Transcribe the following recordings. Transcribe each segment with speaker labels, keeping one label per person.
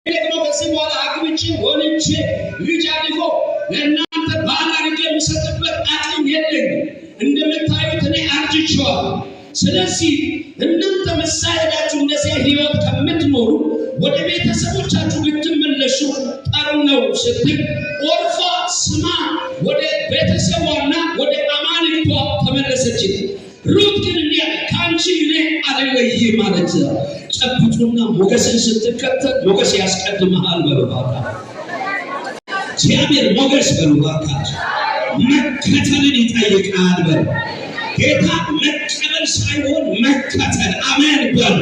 Speaker 1: ደግሞ ከዚህ በኋላ አግብቼ ወልጄ ልጅ አድርጎ ለእናንተ ባል አድርጌ የምሰጥበት አቅም የለኝም። እንደምታዩት እኔ አርጅቼዋለሁ። ስለዚህ እናንተ መሳደዳችሁ እንደዚህ ህይወት ከምትኖሩ ወደ ቤተሰቦቻችሁ ብትመለሱ ጥሩ ነው ስትል ኦርፋ ስማ ወደ ቤተሰቧና ወደ አማልክቷ ተመለሰች። ሩት ግን እንዲያ ካንቺ እኔ አልለይም ማለት ጨብጡና ሞገስን ስትከተል ሞገስ ያስቀድምሃል በሉባታ እግዚአብሔር ሞገስ በሉባታ መከተልን ይጠይቃል በሉ ጌታ መቀበል ሳይሆን መከተል አሜን በሉ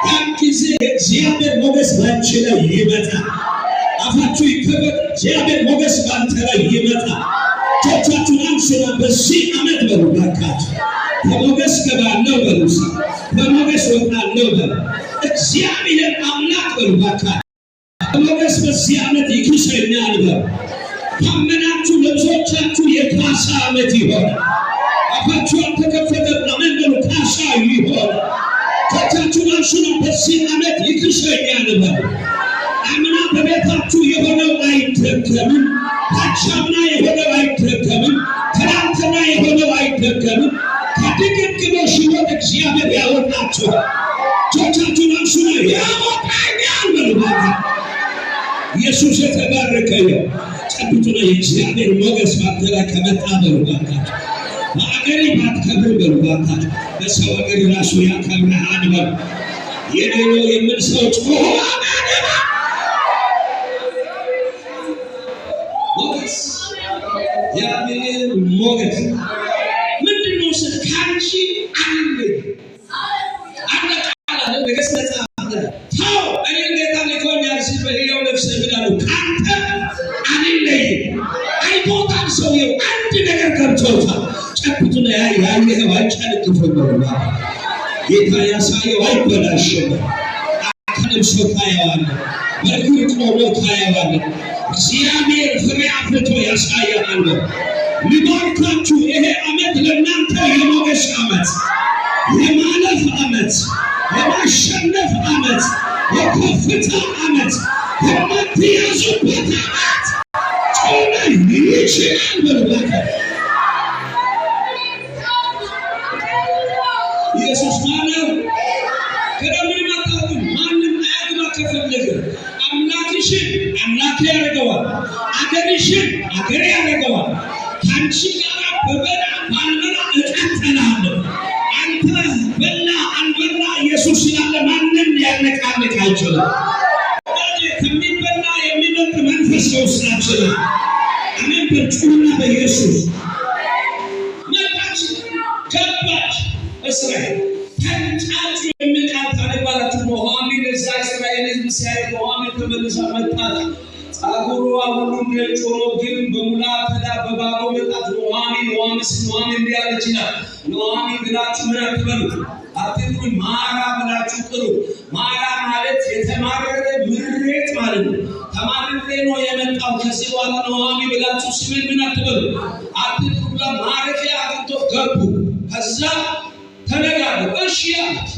Speaker 1: ያን ጊዜ እግዚአብሔር ሞገስ ባንቺ ላይ ይመጣል። አፋችሁ ይከፈት። እግዚአብሔር ሞገስ ባንተ ላይ ይመጣል። ቶቻችሁን አንሱና በዚህ ዓመት በሉባታ በሞገስ ገባለሁ በሉ በሞገስ ወጣለሁ በሉ እግዚአብሔር አምላክ በሉባታ በሞገስ በዚህ ዓመት ይክሰኛል በሉ ታመናችሁ ለብሶቻችሁ የካሳ ዓመት ይሆናል። አፋችሁ አልተከፈተም አሜን በሉ ካሳ ይሆናል። ቶቻችሁን አንሱና በዚህ ዓመት ይክሰኛል በሉ አምና በቤታችሁ የሆነው አይደገምም። ታቻምና የሆነው አይደገምም። ትናንትና የሆነው አይደገምም። ከድግግሞሽ ሕይወት እግዚአብሔር ያወጣችኋል። ቶቻችሁን አንሱና ያወጣኛል በሉባታ ኢየሱስ የተባረከ ይሁን። ጨብጡና የእግዚአብሔር ሞገስ ባንተ ላይ ከመጣ በሉባታ በአገሬ ባትከብር በሉባታ በሰው አገር ራሱ ያከብርሃል በሉ የኔ ነው የምን ሰው ጮኸ ሞገስ የአሜን ሞገስ ምንድነው? ካንቺ አንድ አለ ነገስ መጽሐፍ ታው እኔ ጌታ ልኮኛል ሲል በሕያው ነፍስ ብላሉ ካንተ አንለይም። አይቶታል ሰውየው አንድ ነገር ገብቶታል። ጨብጡና ያየኸው አይጨልጥፍም። ጌታ ያሳየው አይበላሽም። አከለብሶ ታየዋለህ፣ በእግር ቆሞ ታየዋለህ። እግዚአብሔር ፍሬ አፍርቶ ያሳያል። ሊባርካችሁ ይሄ ዓመት ለእናንተ የሞገስ ዓመት፣ የማለፍ ዓመት፣ የማሸነፍ ዓመት፣ የከፍታ ዓመት፣ የማትያዙበት ዓመት ጮና ይችላል በሉባታ ኢየሱስ ማነው? ከደምን ማታውቁ ማንም አያግባ ከፈለገ አምላክሽን አምላክ ያደርገዋል፣ አገርሽን አገር ያደርገዋል። ካንቺ ጋር በበላ ባልበላ እቀጥላለሁ። አንተ በላ አልበላ ኢየሱስ ያለ ማንም ሊያነቃንቅ አይችልም። ከሚበላ የሚበልጥ መንፈስ ውስጣችን አሜን። በጩና በኢየሱስ መጣች ገባች እስራኤል ተንጫጩ የሚል ቃል ታነባላችሁ። ኑኃሚን እዛ እስራኤል ሕዝብ ሲያይ ኑኃሚን ተመልሳ መጣች። ጸጉሯ ሁሉ ነጭ ሆኖ ግን በሙላት ተዳበባዶ መጣች። ኑኃሚን እንዲህ አለች ይላል። ኑኃሚን ብላችሁ ምን አትበሉ አትጥሩ፣ ማራ ብላችሁ ጥሩ። ማራ ማለት የተማረረ ምሬት ማለት ነው። ተማርሬ ነው የመጣው ከዚህ በኋላ ኑኃሚን ብላችሁ ስምን ምን አትበሉ አትጥሩ ብላ ማረፊያ አግኝቶ ገቡ። ከዛ ተነጋገሩ። እሺ ያሉት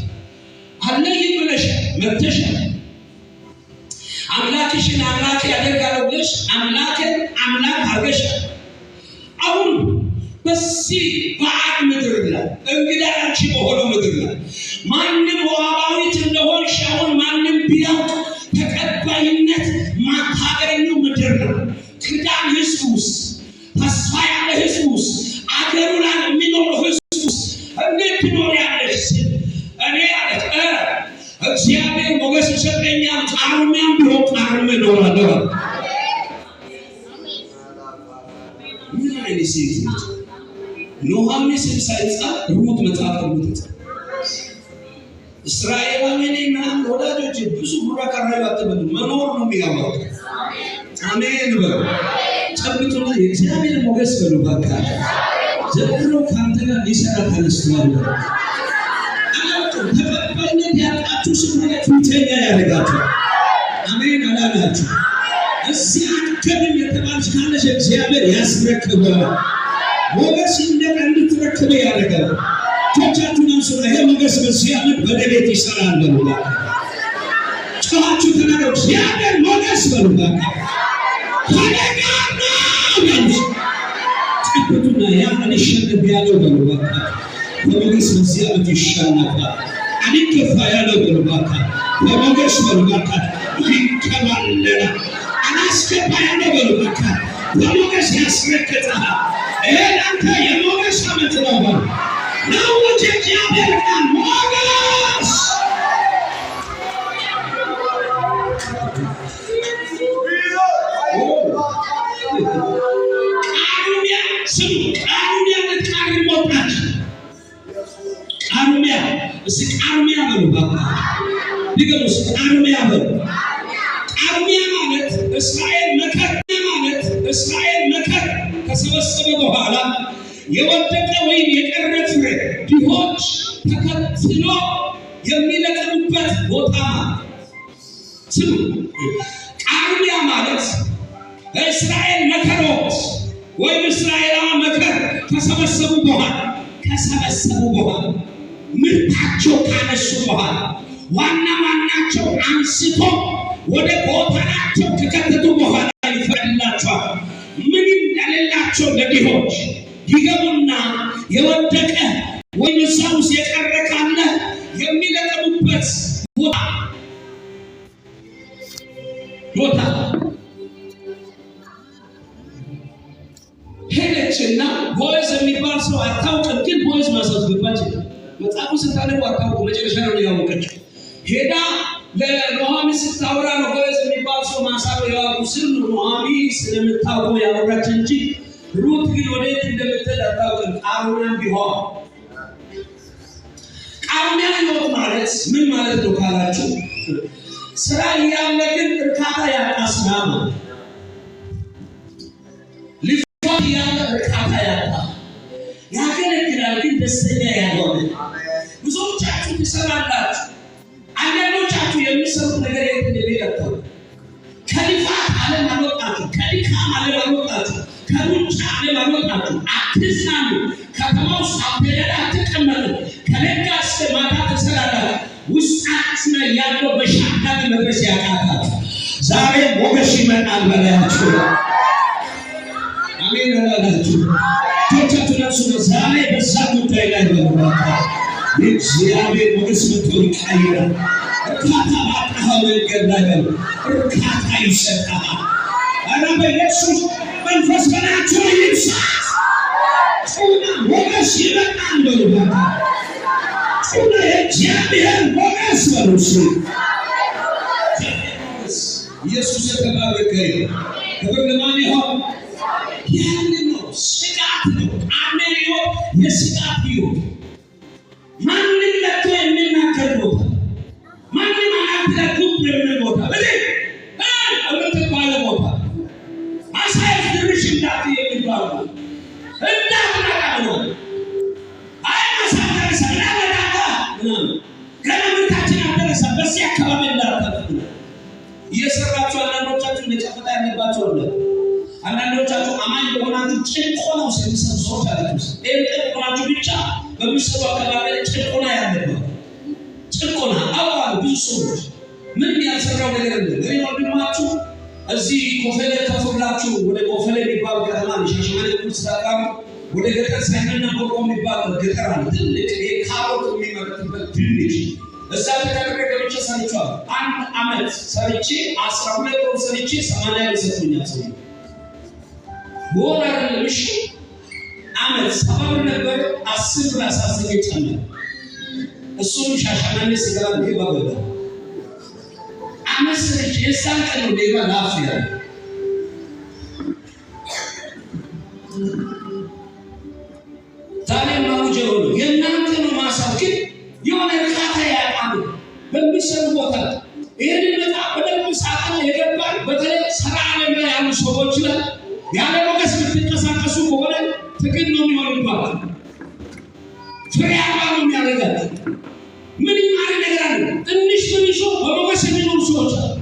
Speaker 1: አለይም ብለሻል መጥተሻል። አምላክሽን አምላክ ያደርጋለሁ ብለሽ አምላክን አምላክ አድርገሻል። አሁን በዚህ ባዕድ ምድር ላይ እንግዳ አንቺ በሆነው ምድር ላይ ማንም ሞዓባዊት እንደሆንሽ አሁን ማንም ቢያውቅ ተቀባይነት ማታገኘው ምድር ነው። ክዳን ሕዝብ ውስጥ ተስፋ ያለ ሕዝብ ውስጥ አገሩ ላይ የሚኖሩ ሕዝብ እንዴት ትኖሪያለሽ? እኔ አለች እግዚአብሔር ሞገስ ይሰጠኛል። ቃርሚያም ቢሆን ቃርሜ እኖራለሁ። ምን አይነት ሴት ነች? ኑኃሚን ስም ሳይጻፍ ሩት መጽሐፍ ሩት እስራኤላውያንና ወዳጆች ብዙ ጉራ ካራባት መኖር ነው የሚያዋው። አሜን በሉ። ጨብጡና የእግዚአብሔር ሞገስ በሉ ባካ ዘብሮ ካንተ ጋር ሊሰራ ተነስቷል። ተቀባይነት ያጣችሁ ስለሆነ ፊተኛ ያደርጋችሁ። አሜን አላላችሁ። እዚህ አትከብም የተባልሽ ካለሽ እግዚአብሔር ያስረክበዋል። ሞገስ እንድትረክበ ያደርጋል። ቶቻችሁን አንሱና ይሄ ሞገስ በዚህ ዓመት በቤት ይሰራል በሉ። ጮኻችሁ ተናገሩ። እግዚአብሔር ሞገስ በሉ። ከነጋና በሉ ጭብጡና ያን ሸነፍ ያለው በሉ በሞገስ በዚህ ዓመት ይሻላል። አንከፋ ያለው በሉ በሞገስ በሉ ይከባለላ አናስከፋ ያለው በሉ በሞገስ ያስረክታል። አንተ የሞገስ ዓመት ነው በሉ ነው እግዚአብሔር ቃል ሞገስ ቃርሚያ በሉ ዲገሙስ ቃርሚያ በሉ ቃርሚያ ማለት እስራኤል መከር ከሰበሰበ በኋላ የወደቀ ወይም የቀረ ፍሬ ድሆች ተከትሎ የሚለቅሙበት ቦታ ስሙ። ቃርሚያ ማለት እስራኤል መከሮች ወይም እስራኤላውያን መከር ከሰበሰቡ በኋላ ምርታቸው ካነሱ በኋላ ዋና ዋናቸው አንስቶ ወደ ቦታቸው ከከተቱ በኋላ ይፈቅድላቸዋል። ምንም እንደሌላቸው ለድሆች ይገቡና የወደቀ ወይም እዛው ውስጥ የቀረ ካለ የሚለቅሙበት ቦታ ሄደችና ቦዔዝ የሚባል ሰው አታውቅም፣ ግን ቦዔዝ ማሳስገባች መጽሐፉ ስታነቡ አታውቁ። መጨረሻ ነው ያወቀችው። ሄዳ ለኑኃሚ ስታወራ ነው ቦዔዝ የሚባል ሰው ማሳብ ያወሩ ስል ኑኃሚ ስለምታውቁ ያወራች እንጂ ሩት ግን ወዴት እንደምትሄድ አታውቅም። ቃርሚያ ቢሆን ቃርሚያ ሕይወት ማለት ምን ማለት ነው ካላችሁ ስራ እያለ ግን እርካታ ያጣ ስራ ማለት ልፋት እያለ እርካታ ያጣ ያገለግላል ግን ደስተኛ ያልሆነ ብዙዎቻችሁ ትሰራላችሁ። አንዳንዶቻችሁ የሚሰሩት ነገር እንደሚለጠው ከልፋት ዓለም አልወጣችሁ፣ ከድካም ዓለም አልወጣችሁ፣ ከሩጫ ዓለም አልወጣችሁ። አትዝናኑ። ከተማ ውስጥ አትሄዱ፣ አትቀመጡ። ከነጋ እስከ ማታ ትሰራላችሁ። ውስጣችሁ ላይ ያለው በሻካ መድረስ ያቃታል። ዛሬ ሞገስ ይመጣል በላያችሁ። አሜን አላችሁ። ዛሬ በዛ ጉዳይ ላይ የእግዚአብሔር ሞገስ መጥቶ ይቀይራል። እርካታ ባጣኸው መንገድ ላይ እርካታ ይሰጣል። ኧረ በኢየሱስ መንፈስ በላያችሁ ላይ ይብዛ። ሞገስ ይመጣል በሉ። የእግዚአብሔር ሞገስ በሉ። ኢየሱስ የተባረከ ይሁን። ክብር ለማን ይሁን? ያንን ነው ስጋት ነው። አሜን ይሁን። የስጋት ይሁን ማንም ለቶ የሚናገር ቦታ ማንም አናግረቱ የሚል ቦታ በምትባለ ቦታ አሳይፍ ድርሽ እንዳት የሚባሉ እንዳትነቃሉ አይ ማሳተር ሰላመዳታ ገና ምርታችን አደረሰ በዚህ አካባቢ እንዳታጠፉ እየሰራችሁ አንዳንዶቻችሁ እንደጨፈታ ያለባቸው አለ። አንዳንዶቻችሁ አማኝ በሆናችሁ ጭንቆና ውስጥ የሚሰሩ ሰዎች አላችሁ። ጭንቆናችሁ ብቻ በሚሰሩ አካባቢ ጭንቆና ያለበት ጭንቆና አዋል ብዙ ሰዎች ምንም ያልሰራው ነገር የለም። እኔ ወንድማችሁ እዚህ ኮፈሌ ከፍላችሁ ወደ ኮፈሌ የሚባል ከተማ ሻሸመኔ ቁስታቃም ወደ ገጠር ሳይነና ቆቆ የሚባል ገጠር አለ። ትልቅ ካሮት የሚመረትበት ድንች እዛ ተቀጥሬ ገብቼ ሰርቻለሁ። አንድ አመት ሰርቼ 12 ወር ሰርቼ 80 ይሰጡኛል ሰው ወራ ለምሽ አመት ሰባብ ነበር 10 ብር አሳስጌ ጨመረ። እሱም ሻሸመኔ ሲገባ ነው ባበላ አመት ሰርቼ ሳንቀን ነው ሌባ ላፊያ ዛሬ ማውጀ ሆኖ የእናንተ ነው ማሳክል የሆነ እርካታ ያጣሉ በሚሰሩ ቦታ ይሄንን መጣ በደንብ ሳቀን የገባል። በተለይ ስራ ላይ ያሉ ሰዎች ላይ ያለ ሞገስ ብትንቀሳቀሱ ከሆነ ትግል ነው የሚሆንባችሁ። ፍሬያማ ነው የሚያደርጋችሁ። ምን ማለት ነገር አለ? ትንሽ ትንሹ በሞገስ የሚኖሩ ሰዎች አሉ።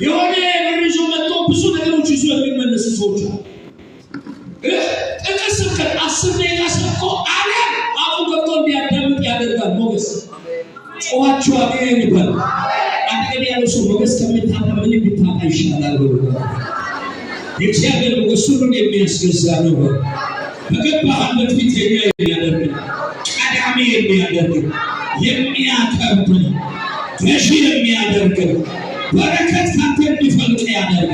Speaker 1: የሆነ በሪዞ መጥቶ ብዙ ነገሮች ይዞ የሚመለሱ ሰዎች አሉ። ጥቅስ ከ10 ደቂቃ ሰጥቶ አለ አፉ ገብቶ እንዲያዳምጥ ያደርጋል ሞገስ። ጮኻችሁ አሜን ይባል። አጠገብ ያለው ሰው ሞገስ ከምታጣ ምን ብታጣ ይሻላል? የእግዚአብሔር ሞገስ ሁሉን የሚያስገዛ ነው። በገባህበት ፊት የሚያደርግ ቀዳሚ የሚያደርግ የሚያከብር ገዢ የሚያደርግ በረከት ካንተ እንዲፈልቅ ያደርግ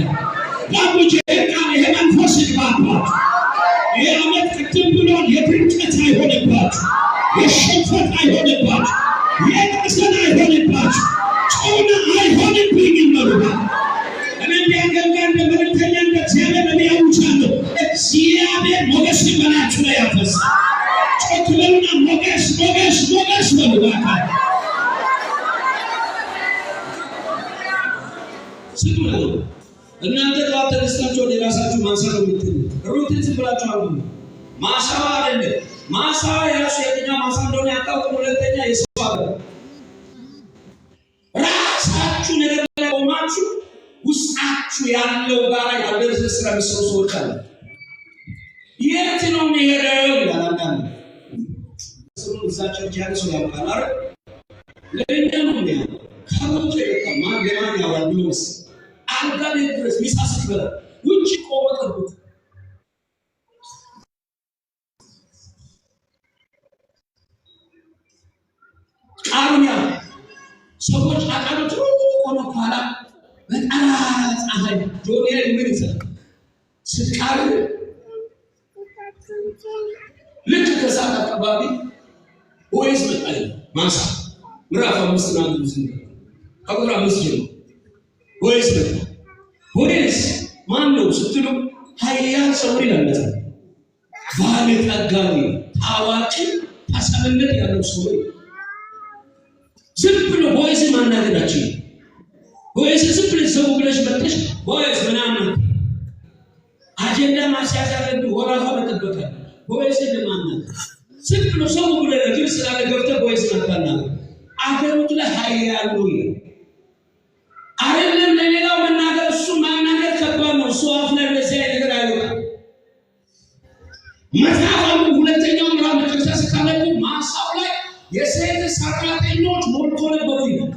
Speaker 1: ላሙጀ ቃል የመንፈስ ይግባባት። ይህ ዓመት ቅድም ብሎን የድርቀት አይሆንባችሁ፣ የሽንፈት አይሆንባችሁ፣ የቀሰን አይሆንባችሁ፣ ጮና አይሆንብኝም መሩባ እኔ እንዲያገልጋ እንደ መልእክተኛ እንደ እግዚአብሔር እኔ ያውቻለሁ። እግዚአብሔር ሞገስ በላችሁ ላይ ያፈሳል። ጮክ በሉና ሞገስ ሞገስ ሞገስ በሉባካ ስሙ። እናንተ ጠዋት ተነስታችሁ ወደ ራሳችሁ ማሳ ነው የምትሉ ሩትን ብላችሁ አሉ። ማሳው አይደለም ማሳው የራሱ የትኛው ማሳ እንደሆነ ያውቃው። ሁለተኛ የሰው አገር ራሳችሁ ነገር ላይ ቆማችሁ ውስጣችሁ ያለው ጋራ ያደረሰ ስራ የሚሰሩ ሰዎች አሉ። የት ነው የሚሄደው ይላል። ስሩ እዛቸው ጃሪ ሰው ያውቃል አይደል? ለእኛ ነው ያ ከሞት የከማ ገና ያወራል ብሎስ አልጋ ቤት ድረስ ሚሳስት በላ ውጭ ቆመ ጠብቁ። ቃሉኛ ሰዎች አቃሉት ቆመ ኋላ በጣም ፀሐይ ጆኒያ ምን ይሰራል ስቃል ልክ ከሳት አካባቢ ወይስ መጣይ ማሳ ምዕራፍ 5 ነው ዝም አብራ መስጂድ ወይስ ወይስ ማን ነው ስትሉ ኃይለኛ ሰው ይላል። ባለ ጠጋቢ ታዋቂ ተሰምነት ያለው ሰው ዝም ብሎ ወይስ ማናገራችሁ ወይስ ዝም ብሎ ሰው ብለሽ መጥተሽ ወይስ ምናምን አጀንዳ ማስያዝ አለብህ ወራፋ መጠበቅ ወይስ ለማናገር ዝም ብሎ ሰው ብሎ ነገር ስላለ ገብተህ ወይስ መጣና አገሩት ላይ ኃይል ያለው ይላል። አይደለም ለሌላው መናገር እሱ ማናገር ከባድ ነው። እሱ አፍ ላይ ለዚያ ነገር አይወጣም። መጽሐፉ ሁለተኛው ምዕራፍ መጨረሻ ስካለኝ ማሳው ላይ የሴት ሰራተኞች ሞልቶ ነበሩ ይላል።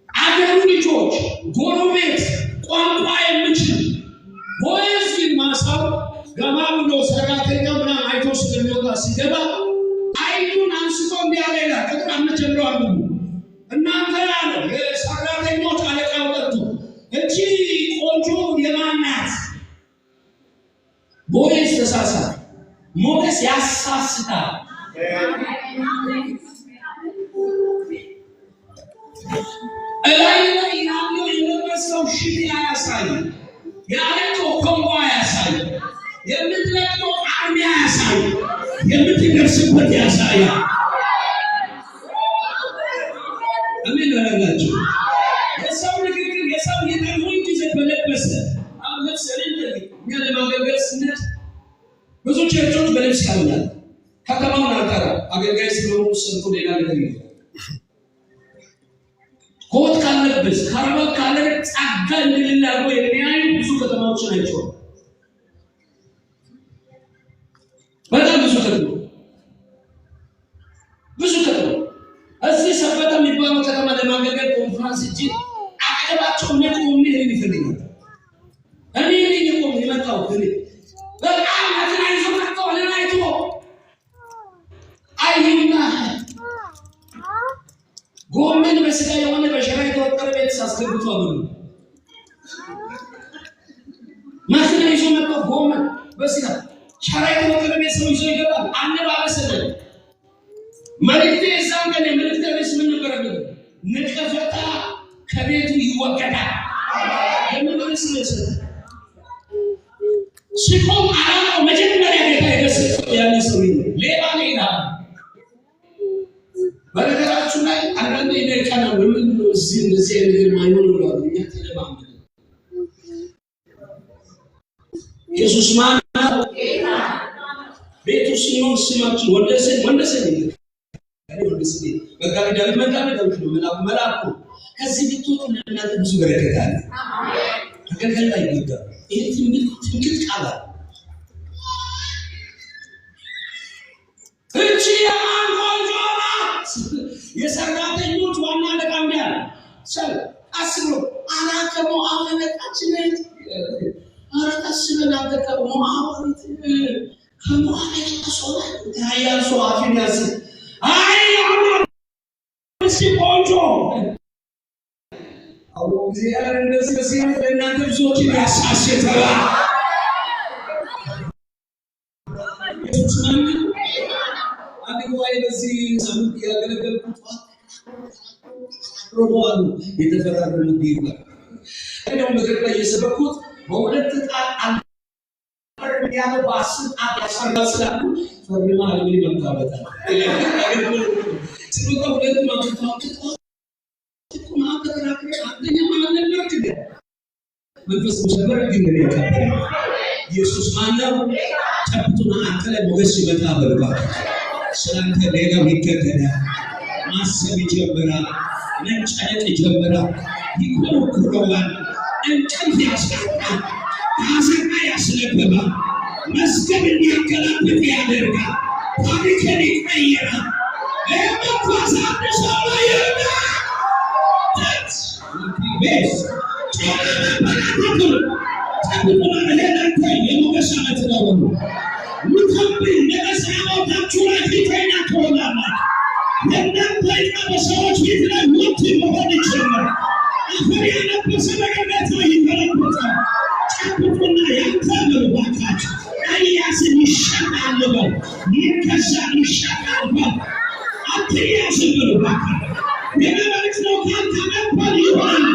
Speaker 1: አገሩ ልጆች ጎረቤት ቋንቋ የሚችል ወይስ ማሳው ገባ ብሎ ሰራተኛ ምናምን አይቶ ስለሚወጣ ሲገባ አይኑን አንስቶ እንዲያሌላ ቁጥር አመጀምረዋል እናንተ ያለ የሰራተኞች አለቃ ወጥቶ እቺ ቆንጆ የማናት ቦይስ ተሳሳ ሞገስ ያሳስታል። እላይ ላይ ያለው የለበሰው ሽቲ ያሳይ ያለው ኮንጎ ያሳይ የምትለቀው አርሚያ ያሳይ የምትደርስበት ያሳይ አሜን አላችሁ። የሰው ንግግር የሰው የጠሩኝ ጊዜ በለበሰ አመት ሰለንደግ ያለ ማገገስ ስነት ብዙ ቸርቾች በልብስ ያውላል። ከተማውን አልቀረ አገልጋይ ስለሆኑ ሰንቶ ሌላ ነገር ነው። ኮት ካለበስ ካርባት ካለ ጻጋ እንደሌላው የሚያዩ ብዙ ከተማዎችን አይተው በጣም ብዙ ከተማ እዚህ ሰበታ የሚባለው ከተማ ለማገልገል ኮንፈረንስ እጅ አቀባቸው ነው የሚሄድ ይፈልጋል። እኔ ነው የመጣው ግን በጣም አትናይዞ መጣው ለናይቶ አይና ጎመን በስጋ የሆነ በሸራ የተወጠረ ቤት ሳስገብቶ አብሩ ማስና ይዞ መጣው ጎመን በስጋ ሸራ የተወጠረ ቤት ሰው ይዞ ይገባል። አነባበሰለ መልእክቴ እዛም ከኔ መልእክቴ ምን ነበር አገኘ ንቀፈታ ከቤቱ ይወገዳል። የምንስ መስለ ሲቆም አላማው መጀመሪያ ጌታ የገሰጸው ያለ ሰው ሌባ ሌላ በነገራችሁ ላይ አንዳንዴ ይደርቀናል። ምን ነው እዚህ እንደዚህ ነገር ማይሆን ነው እኛ ተለማመደ ኢየሱስ ማን ነው ጌታ ቤቱ ሲኖር ስማችን ወንደሰ በጋሪ ዳዊት መጋቢት ነው መላኩ ከዚህ ብትወጡ ለእናንተ ብዙ በረከት አለ። አገልጋይ አይገባ ይሄ ትንቢት ቃል እቺ የሰራተኞች ዋና አለቃ እንዲያለ ሰው አስሮ አራከሞ አመለካችን አራከስበና ተቀሞ አወት ከሞአይ ተሶላ ታያሶ አፊናስ አይ አማን ሲቆጆ አው እግዚአብሔር እንደዚህ ሲያደርግ እናንተ ብዙዎች ያሳሰተራ አንግዋይ በዚህ ሰምት ያገለገልኩት ሮማኑ የተፈራረሙ ዲባ እኔው ምድር ላይ የሰበኩት በሁለት ቃል አንድ ያለው በአስር ቃል ያሳራስላሉ ፈርማ አለኝ መምጣበታ ስለዚህ ሁለት ማጥፋት አንደኛ ማለት ነው መንፈስ ሙሽበር ግን ነው ኢየሱስ ማነው ጨብጡና አንተ ላይ ሞገስ ይመጣ በልባ ስላንተ ሌላው ይከተላል ማሰብ ይጀምራል መንጨት ይጀምራል ይቆረቁራል እንቅልፍ ያስቀራል ሐዘን ያስለብባል መስገድ እንዲያገላብጥ ያደርጋል ታሪክን ይቀይራል እመኳሳት ሰማየና ቤስ ተብሎና ለናንተ የሞገስ ዓመት ነው ምክብር ለሰማታችሁ ላይ ፊተኛ ትሆናላችሁ ለእናንተ በሰዎች ፊት ላይ ሞት መሆን ይችላል አፈር ያለበሰ በገነት ላይ ይመለከታል ጨብጡና ያንተምርባካችሁ አያስን ይሻቃል በል ይከሳል ይሻቃል በል አትያስን በልባካችሁ የመመልክ ነው ካልተመባል ይሆናል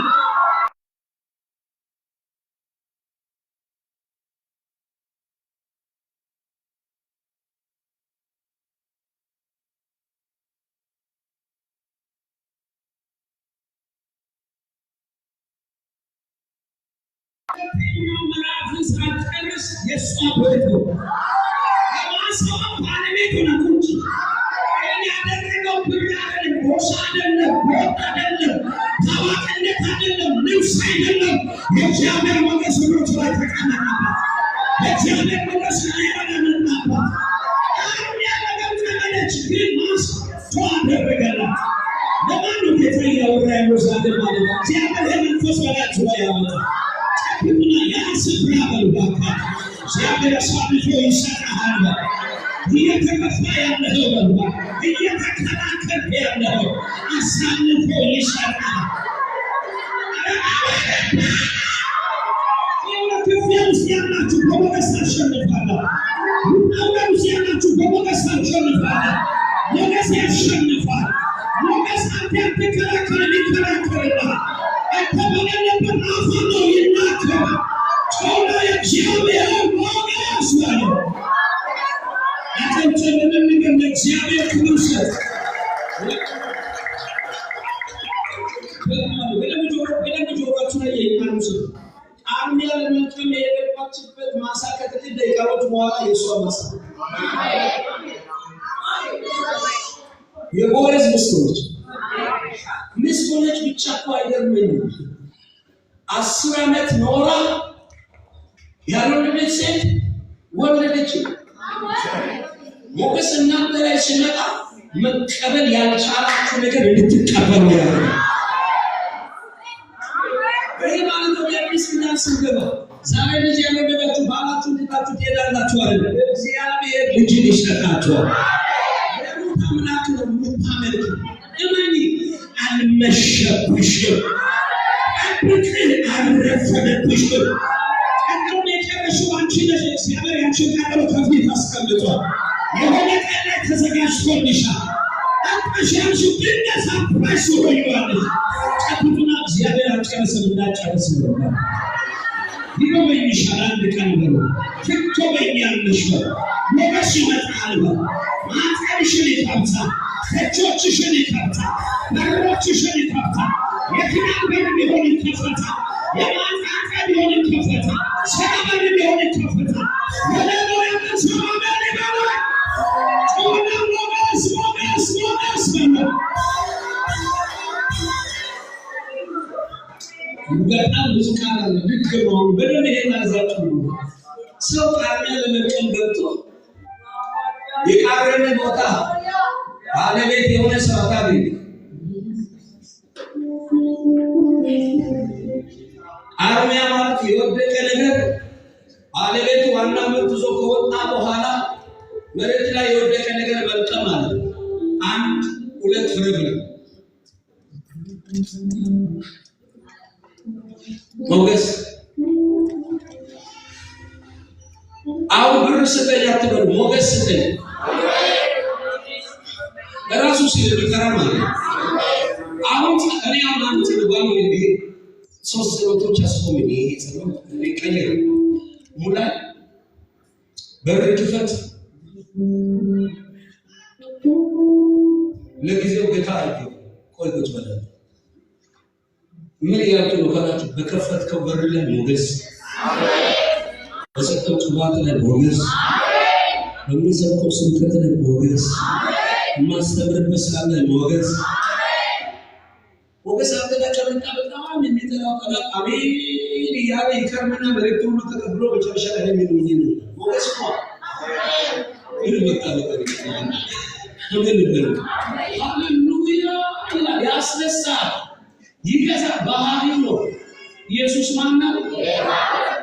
Speaker 1: ሳትጨርስ የእሷ ቤት ነው የማሰዋ ባለቤት ሆነ ቁጭ ያደረገው ብር አይደለም ቦርሳ አይደለም ቦርድ አይደለም ታዋቂነት አይደለም ልብስ አይደለም የእግዚአብሔር ሞገስ ብሎች ላይ ተቀመጠባት የእግዚአብሔር ሞገስ ላይ ያለመጣባት ያለገብ ተመለች ግን ማስ ተዋደረገላት ለማኑ ጌታ እያወራ ያለው ዛሬ ማለት ነው እግዚአብሔር የመንፈስ በላችሁ ላይ ያመጣል Kuna yasi brava lubaka. Ziabera sabiso isakahanda. Hiya takafaya nahoba lubaka. Hiya takalaka kaya nahoba. Asani ko isakahanda. Hiya kafya usiyana chukomoga sashani fada. Hiya usiyana chukomoga sashani fada. Moga sashani fada. Moga sashani karakara. Atamanana panafano yinaka. Tola ya እግዚአብሔር ሞገስ ነው አተንተንም እንደም እግዚአብሔር ክብር በለምጆራችሁ ላይ ይካሉስ አርሚያ ለመልከም የገባችበት ማሳ ከጥቂት ደቂቃዎች በኋላ የሷ ማሳ የቦዔዝ ሚስቶች ብቻ እኮ አይደለም 10 ዓመት ኖራ ያልወለደች ሴት ወለደች ሞገስ እናንተ ላይ ሲመጣ መቀበል ያልቻላችሁ ነገር እንድትቀበሉ ያደርጋል ይሄ ማለት ነው የሚስና ስንገባ ዛሬ ልጅ ያልወለዳችሁ ባላችሁ እንድታችሁ ትሄዳላችሁ አይደል እግዚአብሔር ልጅ ይሰጣችኋል የሩት አምላክ ነው የምታመልኩ እመኒ አልመሸብሽም አብቅል አልረፈደብሽም እንደውም የጨረሽው አንቺ ነሽ እግዚአብሔር ያንቺን ቃል ከፊት አስቀምጧል የሆነ ቀን ላይ ተዘጋጅቶልሻል አጥሻሽ ድንገት አፕራሽ ሆይዋለሽ ጨብጡና እግዚአብሔር አጨረሰን እንዳጨረሰን ነው ይገበኝሻል አንድ ቀን በሉ ትቶበኛለሽ በሉ ሞገስ ይመጣል በሉ ማጠርሽን ይከብታል እጆችሽን ይከብታል በሮችሽን ይከብታል የትዳር በር ቢሆን ይከፈታል የማጣት ቢሆን ይከፈታል ስራ በር ቢሆን ይከፈታል የሌለው ያለን ስራ በር ይበላል ጮና ሞገስ ሞገስ ሞገስ በሉ በጣም ብዙ ቃል አለ ንግግሩ በደንብ ይናዛችሁ ሰው ቃል ለመቀን ገብቶ የቃረነ ቦታ ባለቤት የሆነ ሰው ታዲያ ቃርሚያ ማለት የወደቀ ነገር ባለቤቱ ዋና ምርት ይዞ ከወጣ በኋላ መሬት ላይ የወደቀ ነገር መልቀም ማለት ነው። 1-2 ፍሬ ብለው ሞገስ አሁን ብር ስጠኝ አትበሉ፣ ሞገስ ስጠኝ ራሱ ሲል ቢቀራ ማለት ነው። አሁን እኔ አማንት ነው እንዴ 3 ጸሎቶች አስቆምኝ። ይሄ ጸሎት ቀየረ ሙላ በር ክፈት ለጊዜው ጌታ አርግ ቆይ ቁጭ በለ ምን ያልኩ ነው ካላችሁ በከፈትከው በር ላይ ሞገስ በሰጠው ቅባት ላይ ሞገስ በሚሰጠው ስብከት ላይ ሞገስ ማስተምርበት ስላለ ሞገስ ሞገስ አደረቀ በጣም የሚጠላው ቀላል አሜን ያለ ይከርምና መልእክቱን ተቀብሎ መጨረሻ ላይ የሚሉኝ ሞገስ ነው ይልመጣል ሃሌሉያ ያስነሳ ይገዛ ባህሪው ነው። ኢየሱስ ማን ነው?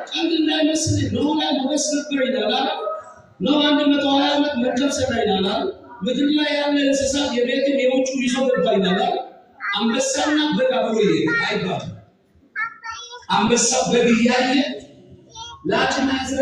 Speaker 1: ቀንድ እንዳይመስል ነው ላይ ሞገስ ነበር ይላል ነው 120 ዓመት መርከብ ሰራ ይላል። ምድር ላይ ያለ እንስሳት የቤትን የውጩ ይዞ ገባ ይላል። አንበሳና በግ አብሮ ይሄዳል አይባልም። አንበሳ በግ እያየ ላጭና ስለ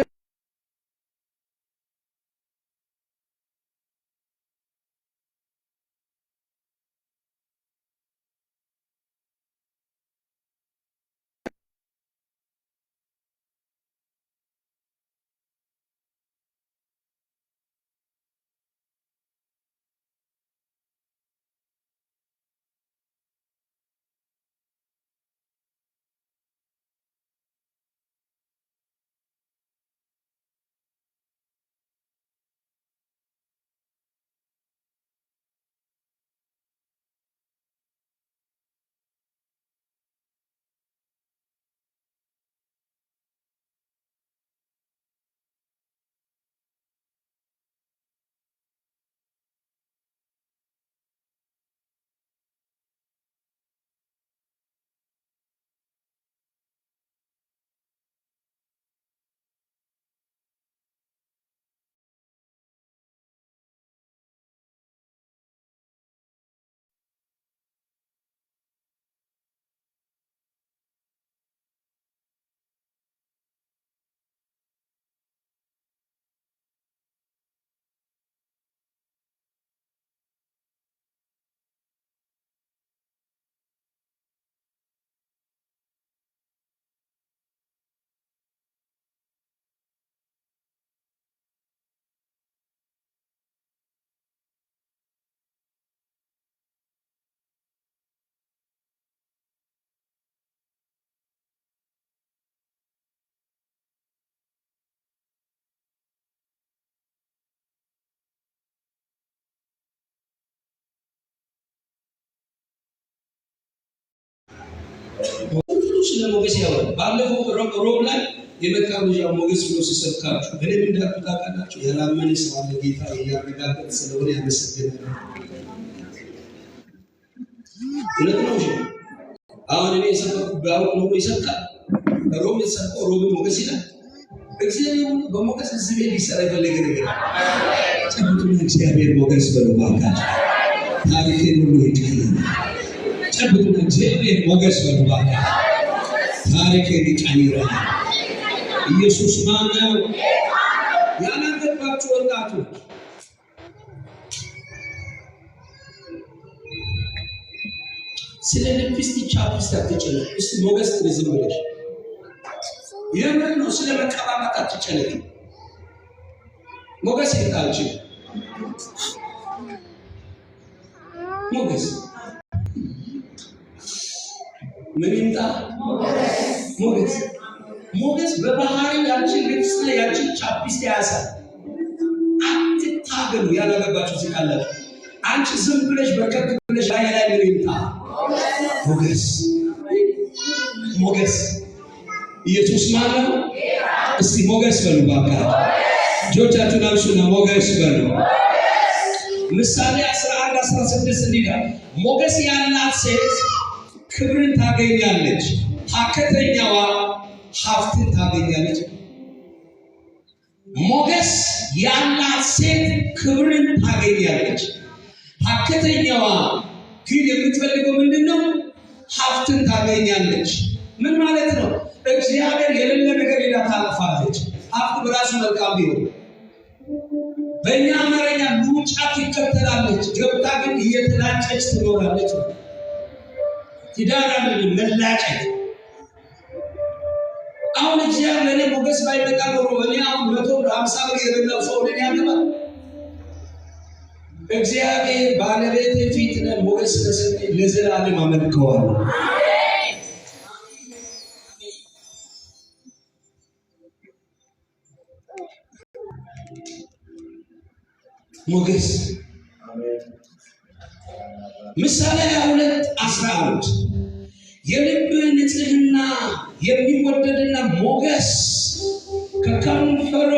Speaker 1: ሞገስ ያወራል። ባለፈው ሮብ ላይ የመጣው ልጅ ሞገስ ብሎ ሲሰብካችሁ እኔም እንዳልኩት ታውቃላችሁ። ያላመነ ሰው አለ ጌታ ያረጋገጠ ስለሆነ ያመሰግናል። እውነት ነው። አሁን እኔ የሰበኩት ባውቅ ነው ይሰብካል። ሮብ የሰበከው ሮብ ሞገስ ይላል። እግዚአብሔር በሞገስ ዝቤ ሊሰራ የፈለገ ነገር ጨብጡን እግዚአብሔር ሞገስ በሉ ባካችሁ። ታሪኬን ሁሉ ይቀይራል። ጨብጡን እግዚአብሔር ሞገስ በሉ ባካችሁ። ታሪኬን ይቀይራል። ኢየሱስ ማን ነው? ያላገባችሁ ወጣቶች ስለ ሊፕስቲክ ቻፕስቲክ አትጨነቁ። እስቲ ሞገስ ዝም ብለሽ የምን ነው ስለ መቀባባት አትጨነቁ። ሞገስ ይታልች ሞገስ ምን ይምጣ? ሞገስ ሞገስ በባህሪው ያንቺን ልብስና ያንቺን ቻፕስቲክ ያሳል። አትታገሉ። ያላገባችሁ ሲቃላችሁ አንቺ ዝም ብለሽ በርከት ብለሽ ላይ ምን ይምጣ? ሞገስ ሞገስ ኢየሱስ ማን ነው? እስቲ ሞገስ በሉ ባካችሁ። ጆቻችሁን አንሱና ሞገስ በሉ። ምሳሌ 11:16 እንዲህ ይላል፣ ሞገስ ያላት ሴት ክብርን ታገኛለች፣ ሐኬተኛዋ ሀብትን ታገኛለች። ሞገስ ያላት ሴት ክብርን ታገኛለች። ሀከተኛዋ ግን የምትፈልገው ምንድነው? ሀብትን ታገኛለች። ምን ማለት ነው? እግዚአብሔር የሌለ ነገር ሌላ ታልፋለች። ሀብት በራሱ መልካም ቢሆን በእኛ አማርኛ ሉጫ ትከተላለች፣ ገብታ ግን እየተላጨች ትኖራለች። ትዳር መላጨት። አሁን እግዚአብሔር ለኔ ሞገስ ባይመጣ ኖሮ እኔ አሁን 150 ብር የበላው ሰው ለኔ ያገባል? እግዚአብሔር ባለቤቴ ፊት ሞገስ ስለሰጠኝ ለዘላለም አመልከዋለሁ። ሞገስ ምሳሌ 2:11 የልብ ንጽህና የሚወደድና ሞገስ ከከንፈሯ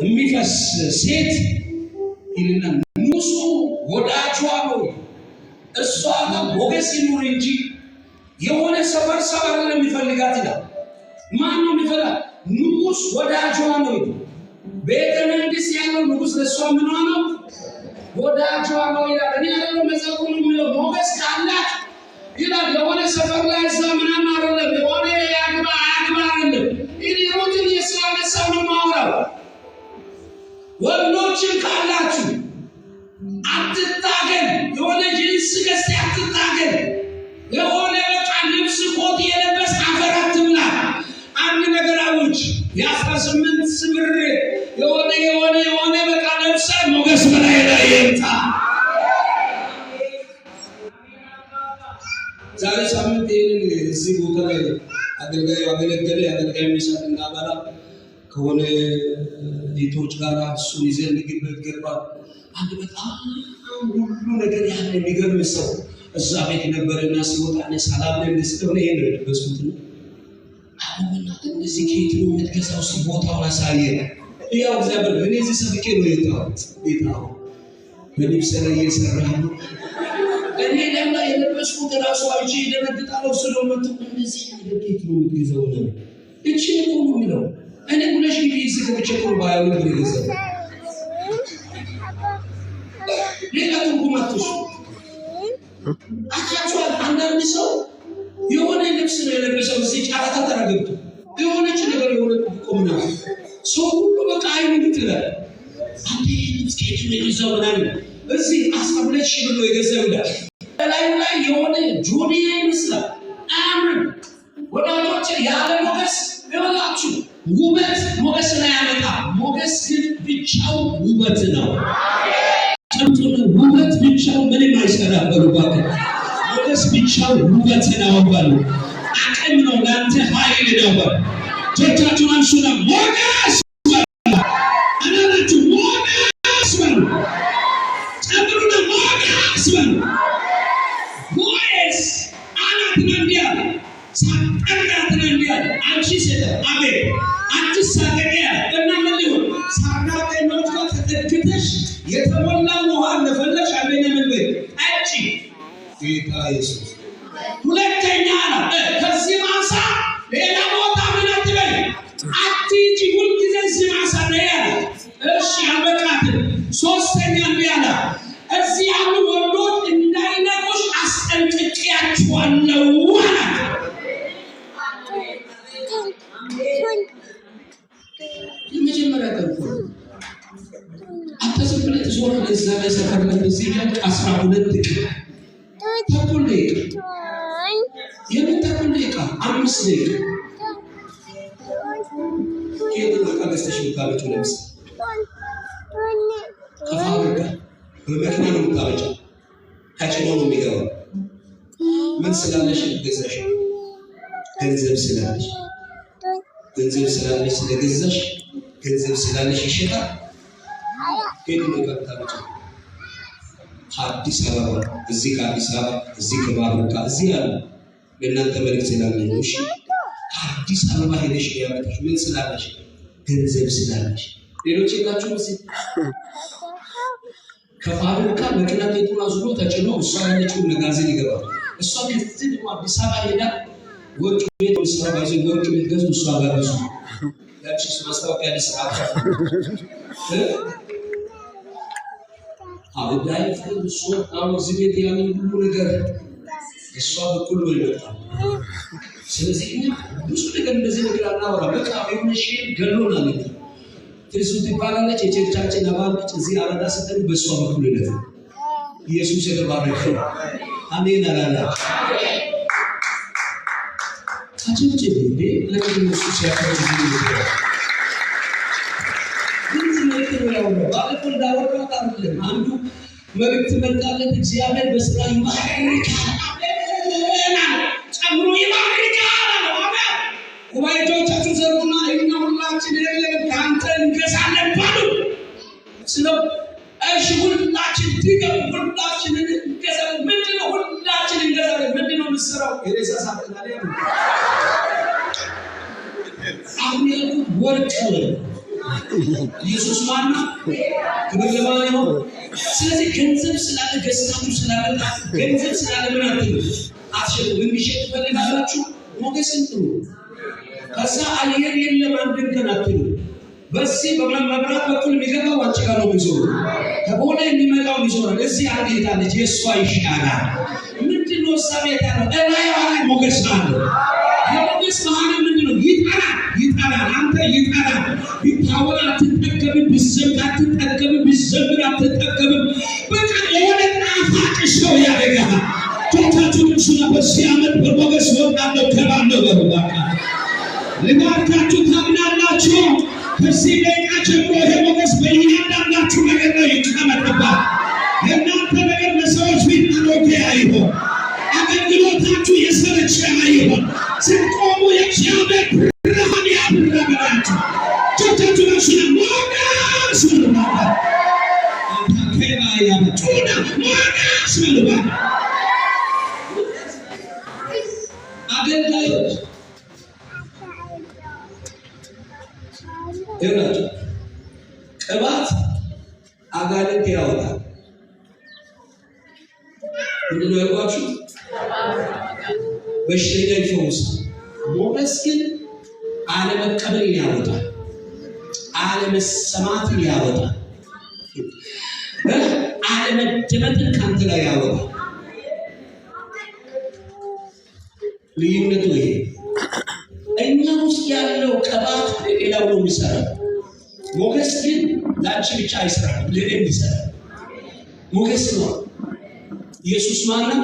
Speaker 1: የሚፈስ ሴት ይልና ንጹሕ ወዳጇ ነው። እሷ ጋር ሞገስ ይኑር እንጂ የሆነ ሰፈር አይደለም የሚፈልጋት ይላል። ማን ነው የሚፈልጋት? ንጉሥ ወዳጇ ነው። ቤተ መንግስት ያለው ንጉሥ ለሷ ምን ነው? ወዳጇ ነው ይላል። እኔ ያለው መጽሐፉ የሚለው ሞገስ ካላት ይላል የሆነ ሰፈር ላይ እዛ ምናምን አይደለም፣ የሆነ ያግባ አይደለም። ሩትን የስራ ሰው ነው ማውራው። ወንዶችን ካላችሁ አትታገል። የሆነ ጅንስ ገዝተ አትታገል። የሆነ በቃ ልብስ ኮት የለበስ አፈር አትብላ። አንድ ነገር አውጭ። የ18 ብር የሆነ በቃ ለብሳ ሞገስ በላይ ላይ ይምጣ። ዛሬ ሳምንት ይሄንን እዚህ ቦታ ላይ አገልጋይ ሚሳልና ባላ ከሆነ ዲቶች ጋር እሱን ይዘን ምግብ ገባ። አንድ በጣም ሁሉ ነገር ያለ የሚገርም ሰው እዛ ቤት ነበርና ሲወጣ ሰላም ለምስተው ይሄን ለበሱት ነው። አሁን እዚህ ከየት ነው የምትገዛው? ቦታውን አሳየን። ያው እግዚአብሔር እኔ እዚህ ሰብኬ ነው የታውት ቤታው በልብስ ላይ እየሰራህ ነው። እኔ ለምን የለበስኩት ራሱ አይቼ ይደረግጣለው ስለመጡ እንደዚህ ነገር ከየት ነው የምትገዛው ነው? እቺ ነው የሚለው እኔ ሁለሽ ጊዜ እዚህ ከብቸኮ ባያው ነገር ይገዛል። ሌላ ትርጉማቶች አቻቹአል። አንዳንድ ሰው የሆነ ልብስ ነው የለበሰው እዚህ ጫራታ ተራገብቶ የሆነች ነገር የሆነ ቆምና ሰው ሁሉ በቃ አይኑ ይጥላል። አንዴ ልብስ ከየት ነው የገዛው ምናምን እዚህ 12,000 ብር ነው የገዛው ይላል። ላይ የሆነ ጆዲያ ይመስላል። አምር ወዳጆች ያለ ሞገስ ይወላችሁ ውበት ሞገስ ላይ ያመጣ። ሞገስ ግን ብቻው ውበት ነው። ተምቶነ ውበት ብቻው ምንም አይሰራም። በሩባክ ሞገስ ብቻው ውበት ነው ባሉ አቅም ነው። ለአንተ ኃይል ነው። ጀታችሁን አንሱና ሞገስ አናችሁ ሞገስ በሉ። ጨምሩና ሞገስ በሉ። ሞገስ አናትና እንዲያለ ሳቀቃትና እንዲያለ አንቺ ሴት አቤት አንቺ ሳቀቂያ እና ምን ሊሆን ሳቀቂያዎች ጋር ተጠግተሽ የተሞላ ውሃ ለፈለሽ አገኘ ምን በይ አጪ ጌታ ኢየሱስ። ሁለተኛ ከዚህ ማሳ ሌላ ቦታ ምን አትበይ አትጂ። ሁልጊዜ እዚህ ማሳ ነው ያለ። እሺ አልበቃትም። ሶስተኛ እንዲያለ እዚህ ያሉ ወንዶች እንዳይነቁሽ አስጠንቅቄያችኋለሁ አለ። የመጀመሪያ ቀርቶ አተሰብለት ዞር ለዛ ላይ ሰፈር ለዚህ ጋር 12 ቀን ተኩል ደቂቃ የምታኩል ደቂቃ 5 ደቂቃ ከየት ከገስተሽ ልታበጭ ለምስ ከፋብሪካ በመኪና ነው የምታበጭው። ታጭኖ ነው የሚገባው። ምን ስላለሽ ገዛሽ? ገንዘብ ስላለሽ ስለገዛሽ ገንዘብ ስላለሽ ይሸጣል። ከየት ነው የምታበጭው? ከአዲስ አበባ እዚህ ከአዲስ አበባ እዚህ ከፋብሪካ እዚህ ያለ ለእናንተ መልእክት ስላለኝ ነው። እሺ ከአዲስ አበባ ሄደሽ ያመጣሽ ምን ስላለሽ? ገንዘብ ስላለሽ። ሌሎች የላችሁ እዚህ ከፋብሪካ መኪና ቤቱን አዝሎ ተጭኖ እሷ ያለችው መጋዘን ይገባል። እሷ ከዚህ ደግሞ አዲስ አበባ ሄዳ ወጪ ቤት ውስጥ ባይዘው ወርቅ ቤት ገዝቶ እሷ ጋር ደሱ ያቺስ ማስታወቂያ ለስራት አብዳይ እሱ አሁን እዚህ ቤት ያንን ሁሉ ነገር እሷ በኩል ነው ይወጣል። ስለዚህ ብዙ ነገር እንደዚህ ነገር አናወራ በቃ የሆነሽ ገሎናል። ክርስቶስ ይባላለች የቸርቻችን አባሎች እዚህ አራዳ ስትል በሷ በኩል ነው ኢየሱስ የተባረከ አሜን አላላ ታችንጭ እንዴ ለምን ኢየሱስ ያከብር ይችላል ባለፈው እንዳወራው አይደለም አንዱ መልእክት መጣለት እግዚአብሔር በስራ ይባርካል ጨምሮ ይባርካል አሜን ወይጆቻችሁ ዘሩና እኛ ሁላችን የለም ካንተ እንገዛለን ባሉ ስለው እሺ ሁላችን ትገቡ ሁላችን እንገዛለን ምንድነው ሁላችን እንገዛለን ምንድነው መስራው የሬሳ ሳጥናለ አሁን ያሉት ወርቅ ኢየሱስ ማን ነው? ክብር ለማን ነው? ስለዚህ ገንዘብ ስላለ ገዝታችሁ ስላለ ገንዘብ ስላለ ምን አትሉ አትሸጡ እንዲሸጥ ፈልጋላችሁ ሞገስን ጥሩ ከዛ አየር የለም አንድን ቀን አትሉ በዚህ በመብራት በኩል የሚገባው አንቺ ጋር ነው የሚዞረው ከቦሌ የሚመጣው ይዞራል እዚህ አንድ ይታለች የእሷ ይሻላል ምንድነው ሳቤታ ነው እላይ ሞገስ አለ የሞገስ ማለት ምንድነው ይጣላል አንተ ይጣላል ቢታወራ አትጠቀም ቢዘምር አትጠቀም ቢዘምር አትጠቀም በቃ የሆነ ጣፋጭ ሰው ያደርጋል ቶታችሁ ስለ በዚህ ዓመት በሞገስ ወጣለው ተባለው በባካ ለማርካችሁ ታምናላችሁ ከዚህ ደቂቃ ጀምሮ ይሄ ሞገስ በእያንዳንዳችሁ ነገር ላይ ይቀመጥባል የእናንተ ነገር ለሰዎች ፊት አሮጌ አይሆን አገልግሎታችሁ የሰለቸ አይሆን ስትቆሙ የእግዚአብሔር ብርሃን ያብራላችሁ ቶታችሁ ስለ ሞገስ ወጣ ከባ ያመጡና ሞገስ ወጣ አገልጋዮች ይላል ቅባት አጋንንት ያወጣል ምንድነው ያልኳችሁ በሽተኛ ይፈውሳል ሞገስ ግን አለመቀበል ያወጣል አለመሰማትን ያወጣል አለመደመጥን ካንተ ላይ ያወጣል ልዩነቱ ይሄ እኛ ውስጥ ያለው ቅባት ሌላው ነው የሚሰራው ሞገስ ግን ላንቺ ብቻ አይሰራም ለእኔም ይሰራል ሞገስ ነው ኢየሱስ ማለት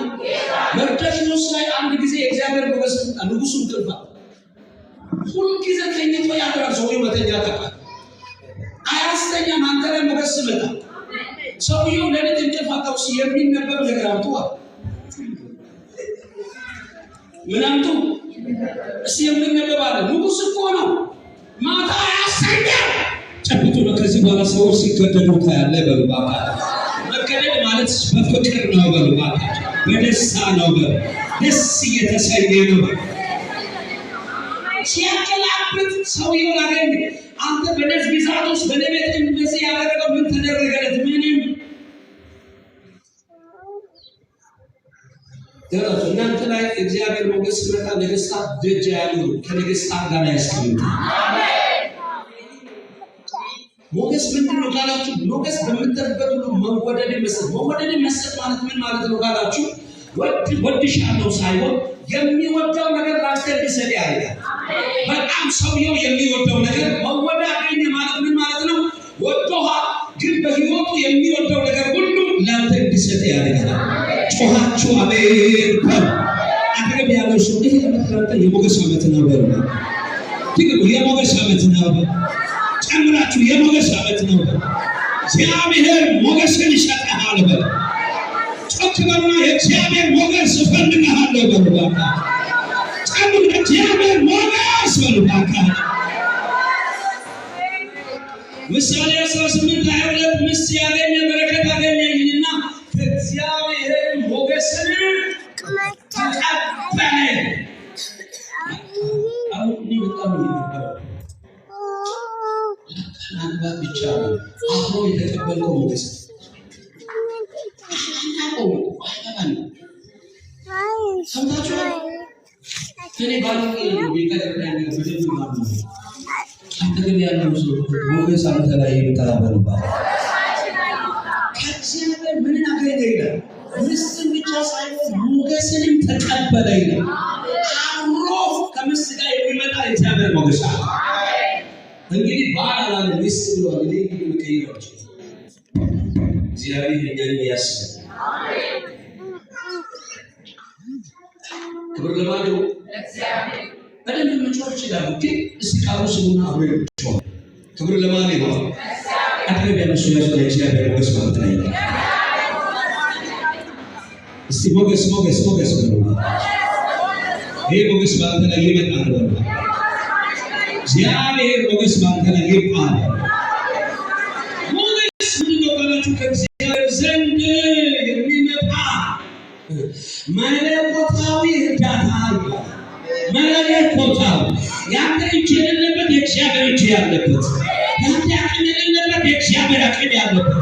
Speaker 1: መርዶክዮስ ላይ አንድ ጊዜ እግዚአብሔር ሞገስ ንጉሱን ጥልፋ ሁሉ ጊዜ ተኝቶ ያድራል ሰውየው መተኛ ተቃል አያስተኛም አንተ ላይ ሞገስ መጣ ሰውየው ለኔ እንቅልፋታው የሚነበብ ነገር አምጥቷል ምን አምጡ የሚነበብ አለ ንጉስ እኮ ነው ማታ ያስተኛል ጨብጡ ነው ከዚህ በኋላ ሰዎች ሲገደዱ ታያለ በልባካ መገደል ማለት በፍቅር ነው በልባካ በደስታ ነው ደስ እየተሰኘ ነው ሲያከላብት ሰውየው አገኘ አንተ በነዚህ ቢዛቶስ በነቤት እንደዚህ ያደረገው ምን ተደረገለት ምንም ደረሱ እናንተ ላይ እግዚአብሔር ሞገስ ሲመጣ ነገስታት ደጅ ያሉ ከነገስታት ጋር ያስቀምጣል አሜን ሞገስ ምንድነው ካላችሁ ሞገስ በመተርበት ሁሉ መወደድ መስጠት ማለት ምን ማለት ነው ካላችሁ ወድሻለሁ ሳይሆን የሚወደው ነገር ላንተ ሊሰጥ ያደርጋል በጣም ሰውየው የሚወደው ነገር መወደድ አገኘ ማለት ምን ማለት ነው ወዶሃ ግን በህይወቱ የሚወደው ነገር ሁሉ ላንተ ሊሰጥ ያደርጋል ጮሃችሁ አሜን አገብ ያለው ሰው ይሄ ለመተራተ የሞገስ ዓመት ነው በሉ ትግሉ የሞገስ ዓመት ነው ጨምራችሁ የሞገስ ዓመት ነው እግዚአብሔር ሞገስን ይሰጣል በሉ ጮክበሩና የእግዚአብሔር ሞገስ እፈልግሃለሁ በሉ ባካ ጨምሩ የእግዚአብሔር ሞገስ በሉ ባካ ምሳሌ 18:22 ሚስት ያገኘ በረከት አገኘ ይልና ከእግዚአብሔር ሞገስን ተቀበለ አሁን በጣም አንባብ ብቻ አሁን የተቀበልከው ሞገስ ሰምታችኋል እኔ ባለኝ ቤተ ክርስቲያን በደንብ ማለት ነው። አጠገብ ያለው ሰው ሞገስ አንተ ላይ ይምጣበልባ ከእግዚአብሔር ምን አገኘ ይላል። ምስል ብቻ ሳይሆን ሞገስንም ተቀበለ ይላል። አምሮ ከምስል ጋር የሚመጣ የእግዚአብሔር ሞገስ አለ። እንግዲህ ባላ ሚስት ብሏል። እኔ እንግዲህ መቀየራች እግዚአብሔር የኛን ያስብ። አሜን። ክብር ለማን ነው? ለእግዚአብሔር። በደንብ መጮህ ይችላል። ግን እስቲ ቃሉ ስሙና አብሮ ይጮህ። ክብር ለማን ነው? ለእግዚአብሔር። አጥረብ ያለሱ ለእግዚአብሔር ሞገስ ማለት ነው። እስቲ ሞገስ ሞገስ ሞገስ ነው። ይሄ ሞገስ ማለት ላይ ይመጣል ነው። እግዚአብሔር ሞገስ ማለት ላይ ይባል። ሞገስ ምንድነው ካላችሁ ከእግዚአብሔር ዘንድ የሚመጣ መለኮታዊ እርዳታ ይባላል። መለኮታዊ ያንተ እጅ የሌለበት የእግዚአብሔር እጅ ያለበት፣ ያንተ አቅም የሌለበት የእግዚአብሔር አቅም ያለበት፣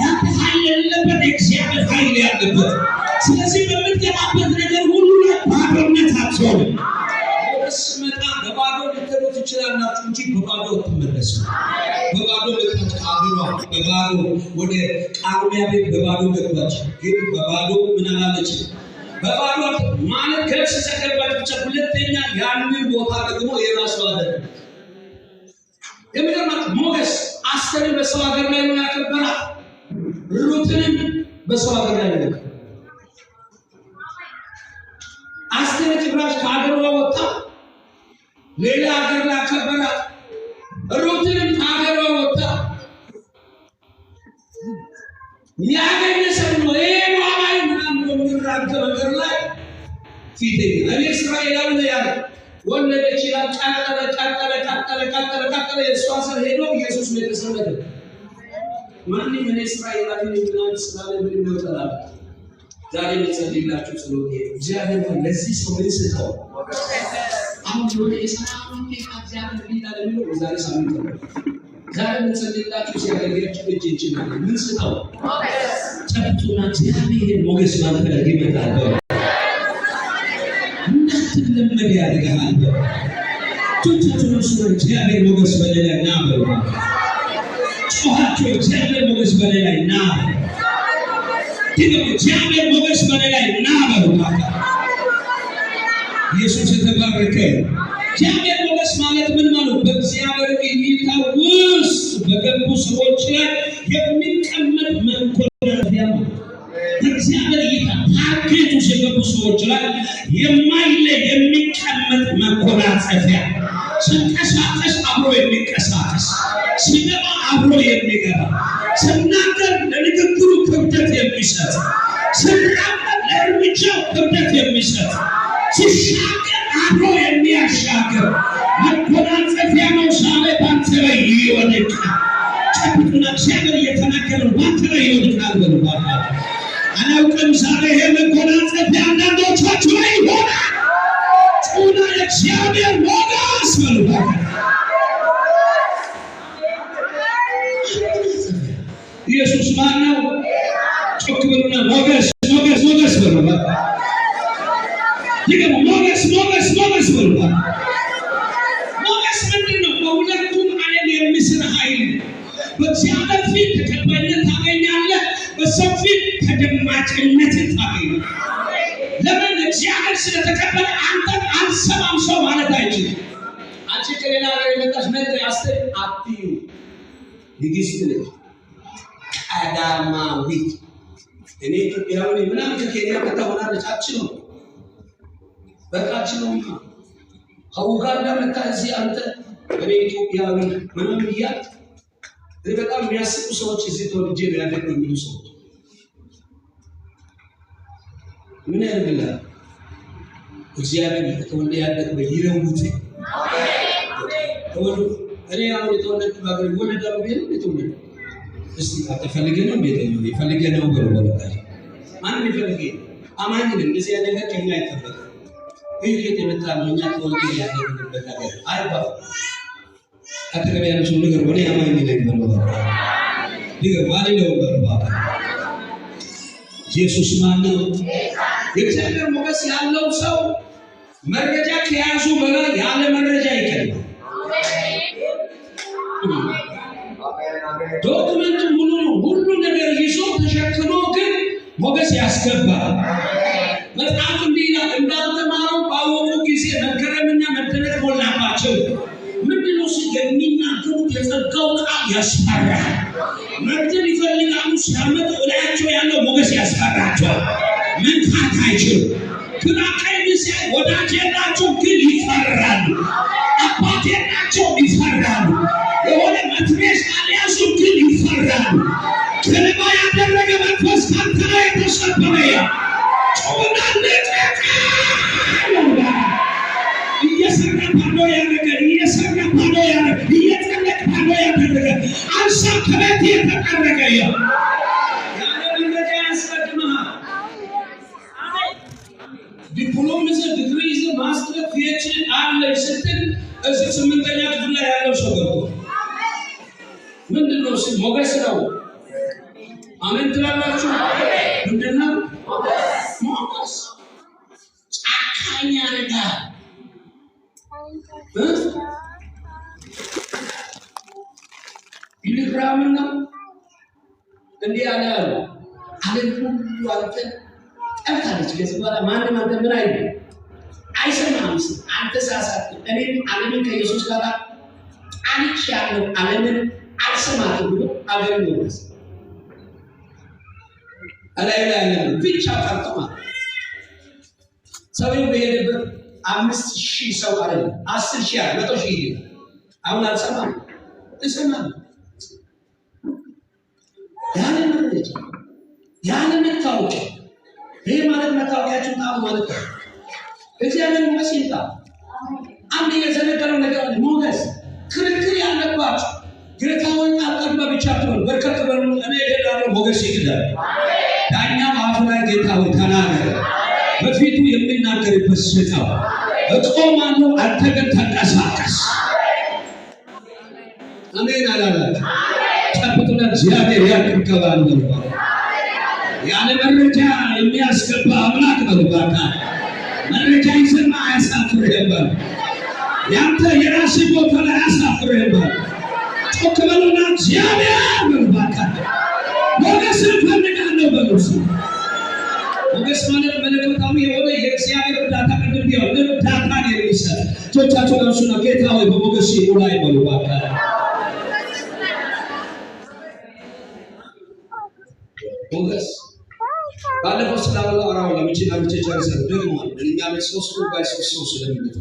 Speaker 1: ያንተ ኃይል የሌለበት የእግዚአብሔር ኃይል ያለበት። ስለዚህ በምትገባበት ነገር ሁሉ ላይ ባዶነት አትሆንም። ስመጣ በባዶ ልትሉ ትችላላችሁ እንጂ በባዶ አትመለሱ። በባዶ ልትመጣ አገሯ በባዶ ወደ ቃርሚያ ቤት በባዶ ገባች። ግን በባዶ ምን አላለች? በባዶ ማለት ገብስ ተቀበለች ብቻ። ሁለተኛ ያንን ቦታ ደግሞ የራሷ አደረገ። የሚገርማችሁ ሞገስ አስተርን በሰው ሀገር ላይ ነው ያከበራት። ሩትንም በሰው ሀገር ላይ ነው አስተር ጭራሽ ከሀገሯ ወጣ ሌላ ሀገር ላይ አከበራት። ሩትንም ከሀገሯ ወጣ ያገኘ ሰው ነው ማማይ ምናምን የሚራገ ነገር ላይ ፊተኛ እኔ እስራኤላዊ ነው ያለ ወለደች ይላል። ቀጠለ የእሷ ስር ሄዶ ኢየሱስ ቤተሰብ ነበር። ማንም እኔ እስራኤላዊ ነኝ ምናምን ስላለ ምንም ይወጣል። ዛሬ ልጸልይላችሁ ስለሆነ እግዚአብሔር ለዚህ ሰው ምን ስጠው አሁን ወደ ኢስራኤል እግዚአብሔር ሊዳለ ነው። ዛሬ ሳምንት ነው። ዛሬ ልጸልይላችሁ ሲያገኛችሁ እጅ ይችላል። ምን ስጠው ሞገስ ጨብጡና እግዚአብሔር ሞገስ ማለት ላይ ይመጣል። እንዳትለመድ ያደርጋል። ቱቱቱን ሰው እግዚአብሔር ሞገስ በሌላ ናበው ጮሃቸው እግዚአብሔር ሞገስ በሌላ ናበው እግዚአብሔር ሞገስ በሌላ ናበው ኢየሱስ የተባረከ። እግዚአብሔር ሞገስ ማለት ምን ማለት? በእግዚአብሔር እይታ ውስጥ በገቡ ሰዎች ላይ የሚቀመጥ መኮናጸፊያ ነው። በእግዚአብሔር እይታ ታርጌት ውስጥ የገቡ ሰዎች ላይ የማይለይ የሚቀመጥ መኮናጸፊያ፣ ሲንቀሳቀስ አብሮ የሚንቀሳቀስ፣ ሲገባ አብሮ የሚገባ፣ ሲናገር ለንግግሩ ክብደት የሚሰጥ፣ ሲራመድ ለእርምጃው ክብደት የሚሰጥ፣ ሲሻገር አብሮ የሚያሻገር መኮናጸፊያ ነው። ዛሬ ባንተ ላይ ይወድቃል። ጨብጡና እግዚአብሔር እየተናገረ ባንተ ላይ ይወድቃል በሉ። አላውቅም ዛሬ ይሄ መኮናጸፊያ አንዳንዶቻችሁ ላይ ይሆናል። ጩና የእግዚአብሔር ሞገስ በሉ። ኢየሱስ ማን ነው? ጮክ በሉና ሞገስ ሞገስ ሞገስ በሉ። ይገባ ሞገስ ሞገስ ሞገስ በሉ። ሞገስ ምንድን ነው? በሁለቱም ዓለም የሚስር ኃይል። በእግዚአብሔር ፊት ተቀባይነት ታገኛለህ፣ በሰው ፊት ተደማጭነትን ታገኛለህ። ለምን? እግዚአብሔር ስለተቀበለ አንተን አልሰማም ሰው ማለት አይችልም። አንቺ ከሌላ ሀገር የመጣሽ ነገር አስተር አትዩ። ንግስት ነች ቀዳማዊት። እኔ ኢትዮጵያዊ ምናምን ከኬንያ ከተሆናለች አችልም በቃች ነው። ከኡጋንዳ መጣ እዚህ አንተ እኔ ኢትዮጵያዊ ምንም ይያል በጣም የሚያስቁ ሰዎች እዚህ ተወልጄ ነው ያደግኩት የሚሉ ሰዎች ምን ያደርግልሃል? እግዚአብሔር ተወልደ ያደግ በይረውት ተወልዶ እኔ አሁን የተወለድኩ ባገር ወለዳው ቢል የተወለደ እስቲ አተፈልገ ነው ቤት ነው ይፈልገ ነው በረበረታል ማን ይፈልገ አማኝ ነው። እንደዚህ ያደገ ከኛ አይተበቅ ይሄ የመጣው እኛ ተወልደ ያደግበት ሀገር አይባ አተገበ ያለው ሰው ነገር ወደ አማኝ ነው ይበለው ነገር ማለት ነው በረባ ኢየሱስ ማን ነው? የእግዚአብሔር ሞገስ ያለው ሰው መረጃ ከያዙ በላይ ያለ መረጃ ይቀርባል። ዶክመንት ሁሉ ነገር ይዞ ተሸክሞ ግን ሞገስ ያስገባል። መጽሐፍ እንዲህ ይላል፣ እንዳልተማሩ ባወቁ ጊዜ መገረምና መደነቅ ሞላባቸው። ምንድነው የሚናገሩት? የጸጋው ቃል ያስፈራል። መርድን ይፈልጋሉ፣ ሲያመጡ እላያቸው ያለው ሞገስ ያስፈራቸዋል። መንካት አይችሉም። ግራ ቀኝ ሲያይ ወዳጅ የላቸው ግን ይፈራሉ። አባት የላቸው ይፈራሉ። የሆነ መትረየስ አልያዙ ግን ይፈራሉ። ገለባ ያደረገ መንፈስ ካንተ ላይ የተሰበረ እየሰራ ባዶ ያደረገ እየጸለቅ ባዶ ያደረገ አንሳ ከቤት የተጠረገ ያለ መረጃ ያስቀድመሃል። ዲፕሎም ይዘህ ዲግሪ ይዘህ ማስተር ፒኤችዲ አለ ስትል እዚህ 8ኛ ክፍል ላይ ያለው ሰው ገብቶ ምንድነው እሱ? ሞገስ ነው። አሜን ትላላችሁ? ምንድነው ሞገስ? ጫካኛ ረጋ ይልግራምና እንዲህ ያለ ዓለም ሁሉ አንተን ጠርታለች። ከዚህ በኋላ ማንም አንተ ምን አይሰማም። አንተ ሳሳት እኔም ዓለምን ከኢየሱስ ጋር ጣልቻለሁ፣ ዓለምን አልሰማትም ብሎ አገር ነው አላይ ብቻ ቀርተማ ሰው በሄደበት 5000 ሰው አይደለም 10000 100,000 ይሄዳል። አሁን አልሰማም እሰማም ያለ መታወቂያ ይሄ ማለት መታወቂያችን ታው ማለት ነው። እግዚአብሔር ሞገስ ይምጣ። አንድ የዘነገረው ነገር ሞገስ ክርክር ያለባችሁ ጌታውን አቀርባ ብቻ ትሆን በርከት በሉ። እኔ እሄዳለሁ ሞገስ ይግዳል። ዳኛ አፉ ላይ ጌታ ሆይ ተናገር፣ በፊቱ የሚናገርበት ስጠው። እቆማለሁ፣ አንተ ግን ተንቀሳቀስ። አሜን አላላችሁ? ጨብጡና እግዚአብሔር ያድርገዋል። ያለ መረጃ የሚያስገባ አምላክ ነው። ባካ መረጃ ይዘማ አያሳፍርህም። ያንተ የራስህ ቦታ ላይ አያሳፍርህም። ጮክ በሉና እግዚአብሔር ነው። ባካ ሞገስ ፈልጋለሁ በሉ። ሞገስ ማለት መለኮታዊ የሆነ የእግዚአብሔር እርዳታ ቅድም ቢሆን እርዳታ ነው የሚሰጥ። ጆቻቸውን አንሱና ጌታ ሆይ በሞገስ ይሙላኝ በሉ። ባካ ሞገስ ባለፈው ስላለው አራው ለምንችል ጨርሰን ደግሞ እኛ ለሶስቱ ባይሶስቱ ስለሚመጡ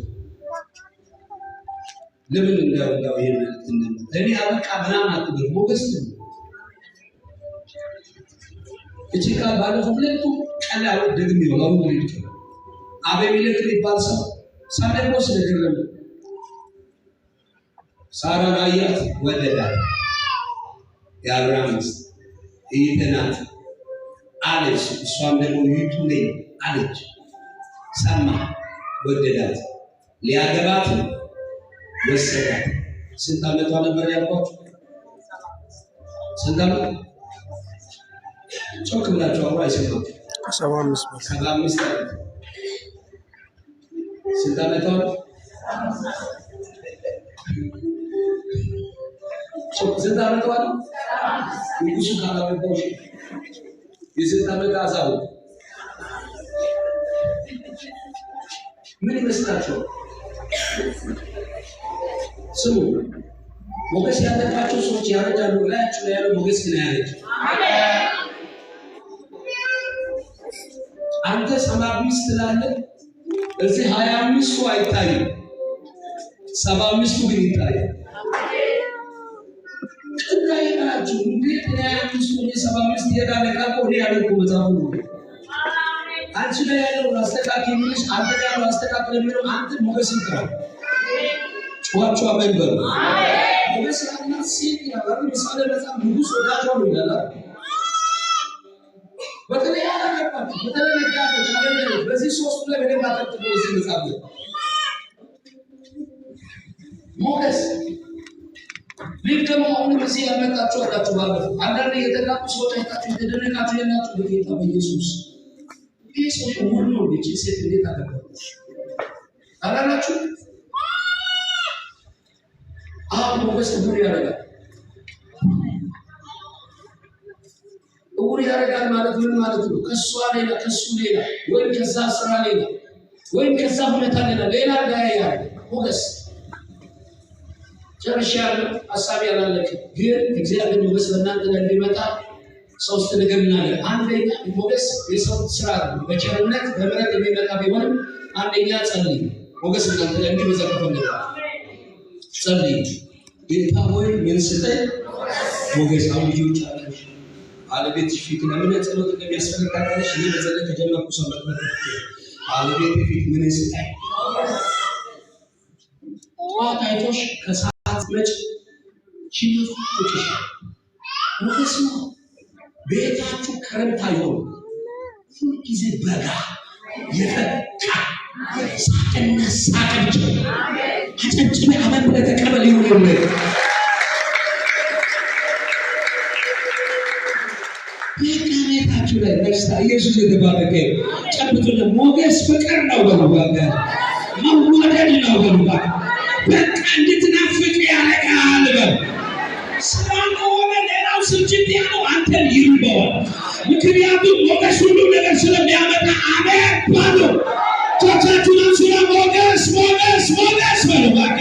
Speaker 1: ለምን እንዳው ይሄን እንትን እኔ አበቃ ምናምን አትበል። ሞገስ ነው እቺካ ባለፈው ሁለቱ ቀላል ደግሞ ይወላው ነው ይችላል። አቤሜሌክ ይባል ሰው ሳደቆ ስለገረመ ሳራ አያት ወለዳት። የአብርሃም እይተናት አለች። እሷም ደግሞ ይቱ ነኝ አለች። ሰማ፣ ወደዳት፣ ሊያገባት ወሰዳት። ስንት ዓመቷ ነበር ያልኳችሁ? ስንት ዓመት? ጮክ ብላችሁ አውራ አይሰማም። 75 ዓመት። ስንት ዓመቷ? ስንት ዓመቷ? ንጉሱ ካላገባሽ የስንት ዓመት አዛው ምን ይመስላችኋል? ስሙ፣ ሞገስ ያለባቸው ሰዎች ያረጃሉ። ላያችሁ ላይ ያለው ሞገስ ግን ያረጅ። አንተ 75 ትላለህ፣ እዚህ 25ቱ አይታይም፣ 75ቱ ግን ይታያል። ቀዳይናችሁ እንዴት ነው 75 ይሄዳል? ካቆ ያለው መጽሐፉ ነው። አንቺ ላይ ያለው አስተካክል የሚልሽ አንተ ጋር ያለው አስተካክል የሚለው አንተ ሞገስን ትራው ጨዋቸው አመንበሩ ሞገስ ያና ሲት ያለው ምሳሌ መጽሐፍ ንጉስ ወዳጆ ነው ይላል። በተለይ ያላቀባችሁ በተለይ ነጋዴዎች አገኘ በዚህ ሶስቱ ላይ በደንብ አጥብቆ እዚህ መጽሐፍ ሞገስ ሊደሞ አሁን በዚህ ያመጣችሁ አላችሁ ባለፈ አንዳንድ የተጋቡ ሰዎች አይታችሁ የተደነቃችሁ ያላችሁ በጌታ በኢየሱስ ኢየሱስ ነው ነው ልጅ ሴት እንዴት አደረገች? አላላችሁ? አሁን ሞገስ እውር ያደርጋል። እውር ያደርጋል ማለት ምን ማለት ነው? ከሷ ሌላ ከሱ ሌላ ወይም ከዛ ስራ ሌላ ወይም ከዛ ሁኔታ ሌላ ያያል ሞገስ። ጨርሻለሁ። ሐሳቤ አላለቀም። ግን እግዚአብሔር ሞገስ በእናንተ ላይ እንዲመጣ ሶስት ነገር እናገር። አንደኛ ሞገስ የሰው ስራ በቸርነት በምሕረት የሚመጣ ቢሆንም አንደኛ ጸልይ። ሞገስ እናንተ ላይ እንዲበዛ ከፈለጋችሁ ጸልይ። ጌታ ሆይ ምን ስጠኝ? ሞገስ። አሁን ልጆች አላችሁ ባለቤትሽ ፊት ለምን ጸሎት እንደሚያስፈልግ ታውቃለሽ? እኔ በጸሎት ከጀመርኩ ሰንበት ነው። ባለቤት ፊት ምን ስጠኝ? ጠዋት አይቶሽ ከሰዓት መጭ ችግር ትችላል። ሞገስ ነው። ቤታችሁ ክረምት አይሆንም። ሁል ጊዜ በጋ የፈካ ሳቅና ሳቅ ብቻ። አጨብጭበ አመን ብለህ ተቀበል። ይሁን ቤታችሁ ላይ ደስታ ኢየሱስ የተባረከ ጨብጡና ሞገስ ፍቅር ነው በሉ። መወደድ ነው በሉ። በቃ እንድትናፍቅ ያደርጋል በሉ። ስራ ከሆነ ሌላው ስልችት ያለው አንተን ይርበዋል። ምክንያቱም ሞገስ ሁሉ ነገር ስለሚያመጣ አሜን ባሉ ቻቻችሁን አንሱና ሞገስ ሞገስ ሞገስ በሉ። በቃ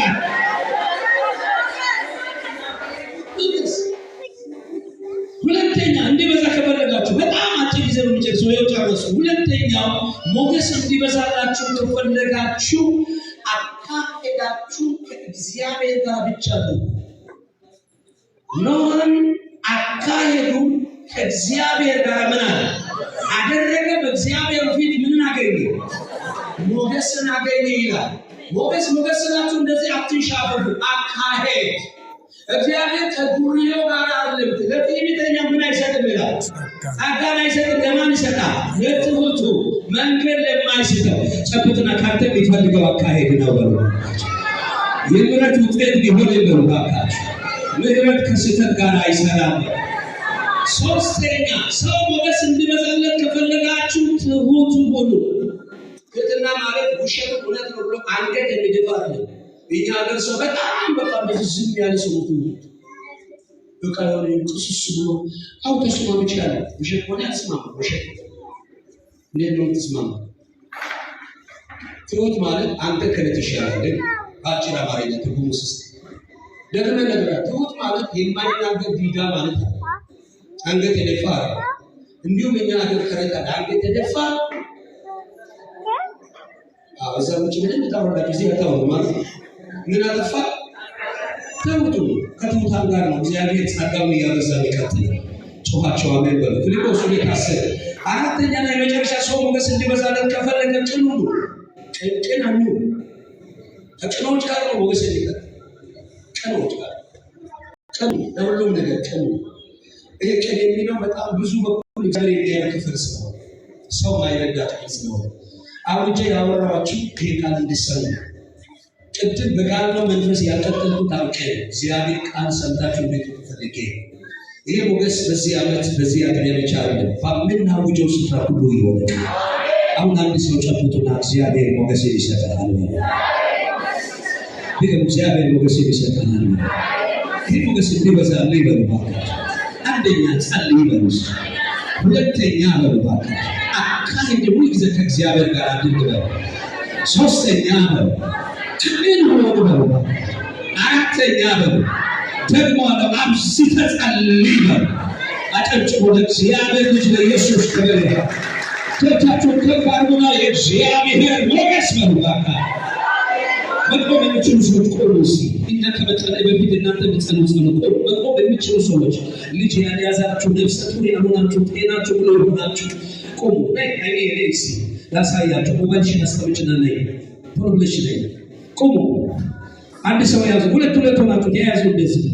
Speaker 1: ሁለተኛ እንዲበዛ ከፈለጋችሁ በጣም አጭር ጊዜ ነው የሚጨርሰው። ይኸው ጨረሱ። ሁለተኛው ሞገስ እንዲበዛላችሁ ከፈለጋችሁ አካሄዳችሁ ከእግዚአብሔር ጋር ብቻ ነው። ኖህን አካሄዱ ከእግዚአብሔር ጋር ምን አደረገ? በእግዚአብሔር ፊት ምን አገኘ? ሞገስን አገኘ ይላል። ሞገስ ስላችሁ እንደዚህ አትንሻፈፉ። አካሄድ እግዚአብሔር ከዱርዬው ጋር አይደለም። ለጥቂተኛ ምን አይሰጥም ይላል? ጸጋን አይሰጥም። ለማን ይሰጣል? ለትሑቱ መንገድ ለማይስተው ጨብጥና ካንተ የሚፈልገው አካሄድ ነው በሉ። የምሕረት ውጤት ቢሆን ይበሉ ባካችሁ። ምሕረት ከስህተት ጋር አይሰራም። ሶስተኛ ሰው ሞገስ እንዲበዛለት ከፈለጋችሁ ትሑት ሁኑ። ትሕትና ማለት ውሸት እውነት ነው ብሎ አንገት የሚደፋ አይደለም። እኛ ሀገር ሰው በጣም ዝም ያለ ሰው ነው። በቃ የሆነ ቅስስ ብሎ አሁን ተስማሙ ይችላል። ውሸት ሆነ ያስማማ ውሸት እንዴት ነው ተስማማ? ትሑት ማለት አንተ ከለተሻለ ባጭር አማርኛ ትርጉሙ ደግሞ ነገር ትሑት ማለት የማይናገር ዲዳ ማለት ነው። አንገት የደፋ እንዲሁም እኛ ሀገር ከረጣ አንገት የደፋ እዛ ውጭ ምንም ታወራ ጊዜ ታወራ ማለት ምን አጠፋ? ትሑቱ ከትሑታን ጋር ነው እግዚአብሔር ጸጋውን እያበዛ ይቀጥል። ጮኻቸው አሜን በሉ። ፊልጶስ 2:10 አራተኛ ላይ መጨረሻ ሰው ሞገስ እንዲበዛለት ከፈለገ ቅን ሁኑ። ቅን ሁኑ። ከቅኖች ጋር ነው ሞገስ እንዲበዛ ቅኖች ጋር ቅን ለሁሉም ነገር ቅን። ይሄ ቅን የሚለው በጣም ብዙ በኩል እግዚአብሔር የሚያደርግ ክፍል ነው። ሰው ማይረዳት ክፍል ነው። አውጄ ያወራኋችሁ ይሄ ቃል እንዲሰሩ ቅድም በቃለው መንፈስ ያልቀጠልኩት አውቄ እግዚአብሔር ቃል ሰምታችሁ እንድትፈልጌ ይሄ ሞገስ በዚህ ዓመት በዚህ አገር ብቻ አይደለም፣ በምናውጀው ስፍራ ሁሉ ይሆናል። አሁን አንድ ሰው ጨብጡና እግዚአብሔር ሞገስ ይሰጣል። እግዚአብሔር ሞገስ ይሰጣል። ይሄ ሞገስ እንዲበዛል ይበሉ ባካችሁ። አንደኛ ጸልይ በሉ። ሁለተኛ በሉ ባካችሁ አካሄድ ሁሉ ጊዜ ከእግዚአብሔር ጋር አድርገው። ሶስተኛ በሉ ቅን ሆኖ በሉ። አራተኛ በሉ ደግሞ አብዝተህ ጸልይ በሉ። አጨብጭቡ ለእግዚአብሔር ልጅ ለኢየሱስ ክብር ይሁን። እጆቻችሁን ከፍ አድርጉና የእግዚአብሔር ሞገስ በሉ ባካችሁ። መቆም የሚችሉ ሰዎች ቆሙ። እኛ ከመጸለይ በፊት እናንተ ብትጸልዩ ቆሙ። መቆም የሚችሉ ሰዎች ልጅ ያልያዛችሁ ነፍሰ ጡር ያልሆናችሁ ጤናችሁ ብሎ የሆናችሁ ቆሙ። እኔ ላሳያችሁ። ሞባይልሽን አስቀምጭና ነይ ቶሎ ብለሽ ነይ። ቆሙ። አንድ ሰው ያዙ። ሁለት ሆናችሁ ተያዙ። እንደዚህ